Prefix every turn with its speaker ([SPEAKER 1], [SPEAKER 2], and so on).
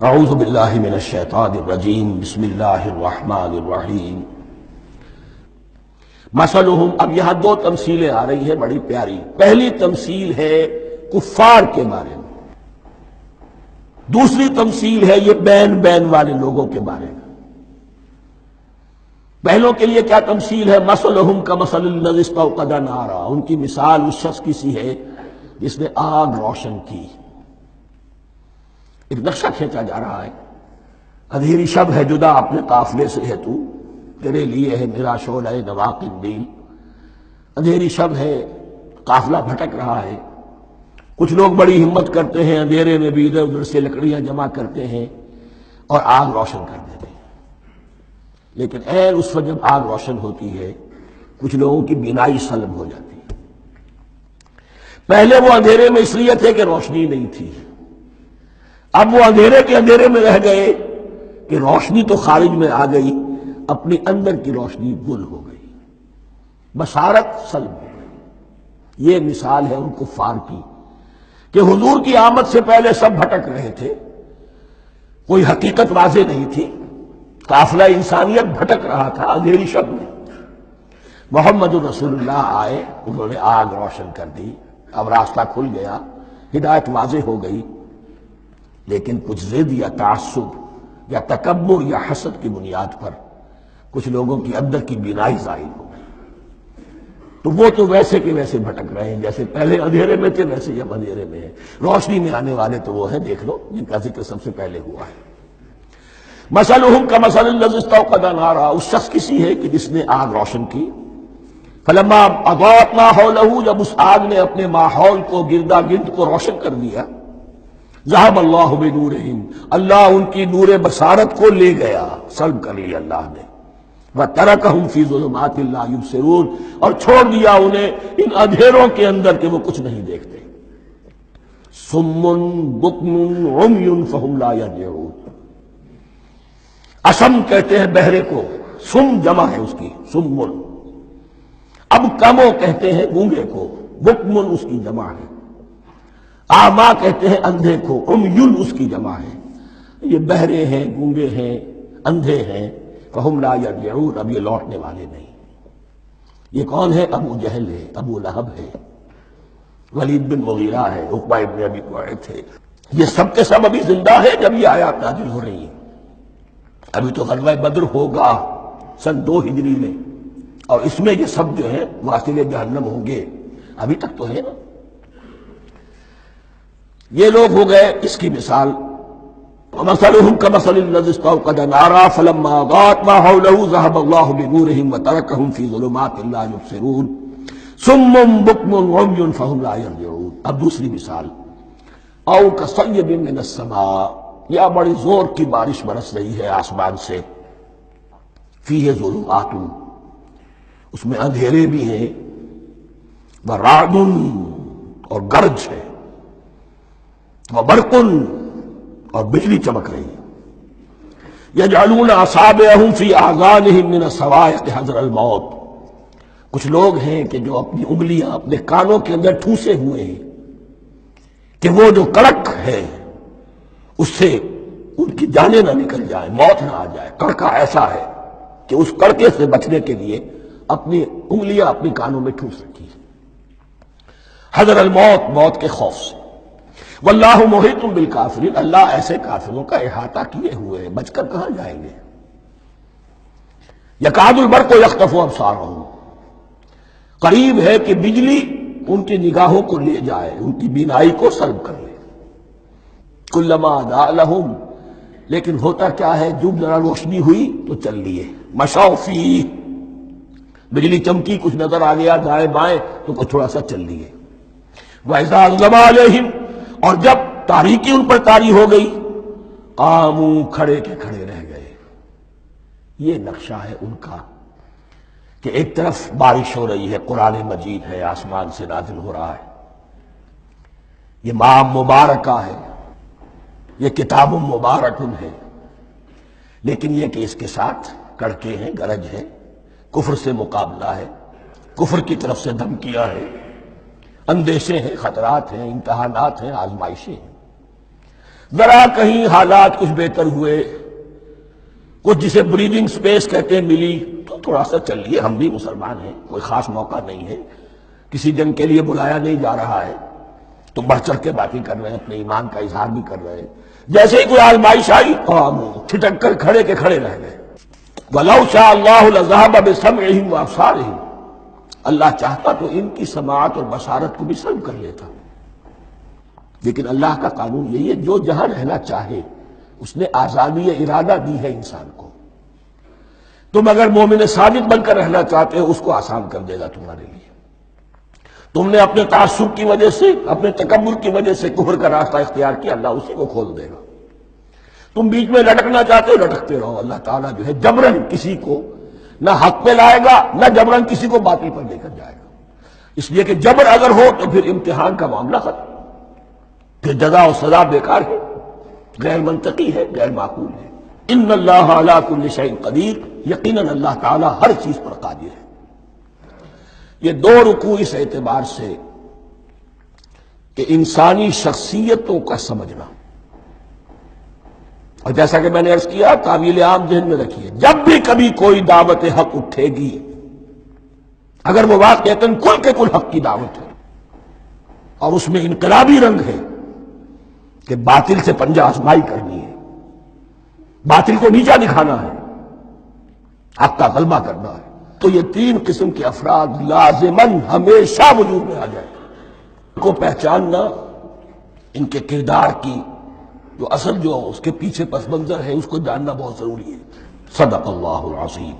[SPEAKER 1] اعوذ باللہ من الشیطان الرجیم بسم اللہ الرحمن الرحیم مثلہم. اب یہاں دو تمثیلیں آ رہی ہیں بڑی پیاری. پہلی تمثیل ہے کفار کے بارے میں، دوسری تمثیل ہے یہ بین بین والے لوگوں کے بارے میں. پہلوں کے لیے کیا تمثیل ہے؟ مثلہم کمثل الذی استوقد نارا، ان کی مثال اس شخص کی سی ہے جس نے آگ روشن کی. ایک نقشہ کھینچا جا رہا ہے. اندھیری شب ہے جدا اپنے قافلے سے ہے تو، تیرے لیے ہے میرا شعلہ نواق الدین. اندھیری شب ہے، قافلہ بھٹک رہا ہے. کچھ لوگ بڑی ہمت کرتے ہیں، اندھیرے میں بھی ادھر ادھر سے لکڑیاں جمع کرتے ہیں اور آگ روشن کر دیتے ہیں. لیکن عین اس وقت جب آگ روشن ہوتی ہے کچھ لوگوں کی بینائی سلب ہو جاتی ہے. پہلے وہ اندھیرے میں اس لیے تھے کہ روشنی نہیں تھی، اب وہ اندھیرے کے اندھیرے میں رہ گئے کہ روشنی تو خارج میں آ گئی، اپنی اندر کی روشنی گل ہو گئی، بصارت سلب ہو گئی. یہ مثال ہے ان کفار کی کہ حضور کی آمد سے پہلے سب بھٹک رہے تھے، کوئی حقیقت واضح نہیں تھی، قافلہ انسانیت بھٹک رہا تھا اندھیری شب میں. محمد رسول اللہ آئے، انہوں نے آگ روشن کر دی، اب راستہ کھل گیا، ہدایت واضح ہو گئی. لیکن کچھ ضد یا تعصب یا تکبر یا حسد کی بنیاد پر کچھ لوگوں کی اندر کی بینائی ظاہر ہو گئی، تو وہ تو ویسے کے ویسے بھٹک رہے ہیں جیسے پہلے اندھیرے میں تھے، ویسے اب اندھیرے میں ہیں. روشنی میں آنے والے تو وہ ہیں، دیکھ لو جن کا ذکر سب سے پہلے ہوا ہے. مثلہم کمثل الذی استوقد نارا، اس شخص کی سی ہے کہ جس نے آگ روشن کی. فلما اضاءت ما حولہ، جب اس آگ نے اپنے ماحول کو، گردا گرد کو روشن کر دیا. ذهب اللہ بنورہم، اللہ ان کی نور بصارت کو لے گیا، سلب کر لیا اللہ نے. وترکہم فی ظلمات لا یبصرون، اور چھوڑ دیا انہیں ان اندھیروں کے اندر کہ وہ کچھ نہیں دیکھتے. صم بکم عمی فہم لا یرجعون. اسم کہتے ہیں بہرے کو، سم جمع ہے اس کی، سم. اب کمو کہتے ہیں گونگے کو، بکمن اس کی جمع ہے. آما کہتے ہیں اندھے کو، عمیٌ اس کی جمع ہے. یہ بہرے ہیں، گونگے ہیں، اندھے ہیں. فہم لا یرجعون، اب یہ لوٹنے والے نہیں. یہ کون ہے؟ ابو جہل ہے، ابو لہب ہے، ولید بن مغیرہ ہے، عقبہ ابن ابی معیط ہے. یہ سب کے سب ابھی زندہ ہے جب یہ آیات نازل ہو رہی ہیں. ابھی تو غزوہ بدر ہوگا سن 2 ہجری میں، اور اس میں یہ سب جو ہے واصل جہنم ہوں گے. ابھی تک تو ہے نا. یہ لوگ ہو گئے اس کی مثال. وَمَثَلُهُمْ كَمَثَلِ الَّذِي اسْتَوْقَدَ نَارًا فَلَمَّا أَضَاءَتْ مَا حَوْلَهُ ذَهَبَ اللَّهُ بِنُورِهِمْ وَتَرَكَهُمْ فِي ظُلُمَاتٍ لَا يُبْصِرُونَ صُمٌّ بُكْمٌ عُمْيٌ فَهُمْ لَا يَرْجِعُونَ. اب دوسری مثال. أَوْ كَصَيِّبٍ مِّنَ السَّمَاءِ، یا بڑی زور کی بارش برس رہی ہے آسمان سے. فِيهِ ظُلُمَاتٌ، اس میں اندھیرے بھی ہیں، وَرَعْدٌ اور گرج ہے، وَبَرْقٌ اور بجلی چمک رہی ہے. یجعلون اصابعهم فی آذانهم من الصواعق حذر الموت. کچھ لوگ ہیں کہ جو اپنی انگلیاں اپنے کانوں کے اندر ٹھوسے ہوئے ہیں کہ وہ جو کڑک ہے اس سے ان کی جانیں نہ نکل جائیں، موت نہ آ جائے. کڑکا ایسا ہے کہ اس کڑکے سے بچنے کے لیے اپنی انگلیاں اپنی کانوں میں ٹھوس رکھی ہیں، حذر الموت، موت کے خوف سے. واللہ محیط بالکافرین، اللہ ایسے کافروں کا احاطہ کیے ہوئے ہیں، بچ کر کہاں جائیں گے. یکاد البرق یخطف ابصارہم، قریب ہے کہ بجلی ان کی نگاہوں کو لے جائے، ان کی بینائی کو سلب کر لے. کلما اضاء لہم، لیکن ہوتا کیا ہے، جب ذرا روشنی ہوئی تو چل لیے. مشوا فیہ، بجلی چمکی، کچھ نظر آ گیا دائیں بائیں تو کچھ تھوڑا سا چل لیے. وَإِذَا أَظْلَمَ عَلَيْهِمْ، اور جب تاریکی ان پر طاری ہو گئی، قاموا، کھڑے کے کھڑے رہ گئے. یہ نقشہ ہے ان کا کہ ایک طرف بارش ہو رہی ہے، قرآن مجید ہے، آسمان سے نازل ہو رہا ہے، یہ ماہ مبارکہ ہے، یہ کتاب مبارک ہے. لیکن یہ کہ اس کے ساتھ کڑکے ہیں، گرج ہے، کفر سے مقابلہ ہے، کفر کی طرف سے دھمکیاں ہیں، اندیشے ہیں، خطرات ہیں، امتحانات ہیں، آزمائشیں ہیں. ذرا کہیں حالات کچھ بہتر ہوئے، کچھ جسے بریدنگ سپیس کہتے ہیں ملی، تو تھوڑا سا چل لیے، ہم بھی مسلمان ہیں، کوئی خاص موقع نہیں ہے، کسی جنگ کے لیے بلایا نہیں جا رہا ہے، تو بڑھ چڑھ کے باتیں کر رہے ہیں، اپنے ایمان کا اظہار بھی کر رہے ہیں۔ جیسے ہی کوئی آزمائش آئی ٹھٹک کر کھڑے کے کھڑے رہ گئے۔ وَلَوْ شَاءَ اللَّهُ لَذَهَبَ بِسَمْعِهِمْ وَأَبْصَارِهِمْ، اللہ چاہتا تو ان کی سماعت اور بصارت کو بھی سلب کر لیتا، لیکن اللہ کا قانون یہی ہے، جو جہاں رہنا چاہے اس نے آزادی ارادہ دی ہے انسان کو۔ تم اگر مومن صادق بن کر رہنا چاہتے ہو، اس کو آسان کر دے گا تمہارے لیے۔ تم نے اپنے تعصب کی وجہ سے، اپنے تکبر کی وجہ سے کفر کا راستہ اختیار کیا، اللہ اسی کو کھول دے گا۔ تم بیچ میں لٹکنا چاہتے ہو، لٹکتے رہو، اللہ تعالیٰ جو ہے جبرن کسی کو نہ حق پہ لائے گا، نہ جبرن کسی کو باطل پر لے کر جائے گا۔ اس لیے کہ جبر اگر ہو تو پھر امتحان کا معاملہ ختم، پھر جزا و سزا بیکار ہے، غیر منطقی ہے، غیر معقول ہے۔ ان اللہ علی کل شیء قدیر، یقیناً اللہ تعالیٰ ہر چیز پر قادر ہے۔ یہ دو رکوع اس اعتبار سے کہ انسانی شخصیتوں کا سمجھنا، اور جیسا کہ میں نے عرض کیا، تعویل عام ذہن میں رکھیے، جب بھی کبھی کوئی دعوت حق اٹھے گی، اگر وہ واقعتاً کل کے کل حق کی دعوت ہے اور اس میں انقلابی رنگ ہے کہ باطل سے پنجہ آزمائی کرنی ہے، باطل کو نیچا دکھانا ہے، حق کا غلبہ کرنا ہے، تو یہ تین قسم کے افراد لازماً ہمیشہ وجود میں آ جائیں۔ ان کو پہچاننا، ان کے کردار کی جو اصل جو اس کے پیچھے پس منظر ہے، اس کو جاننا بہت ضروری ہے۔ صدق اللہ العظیم۔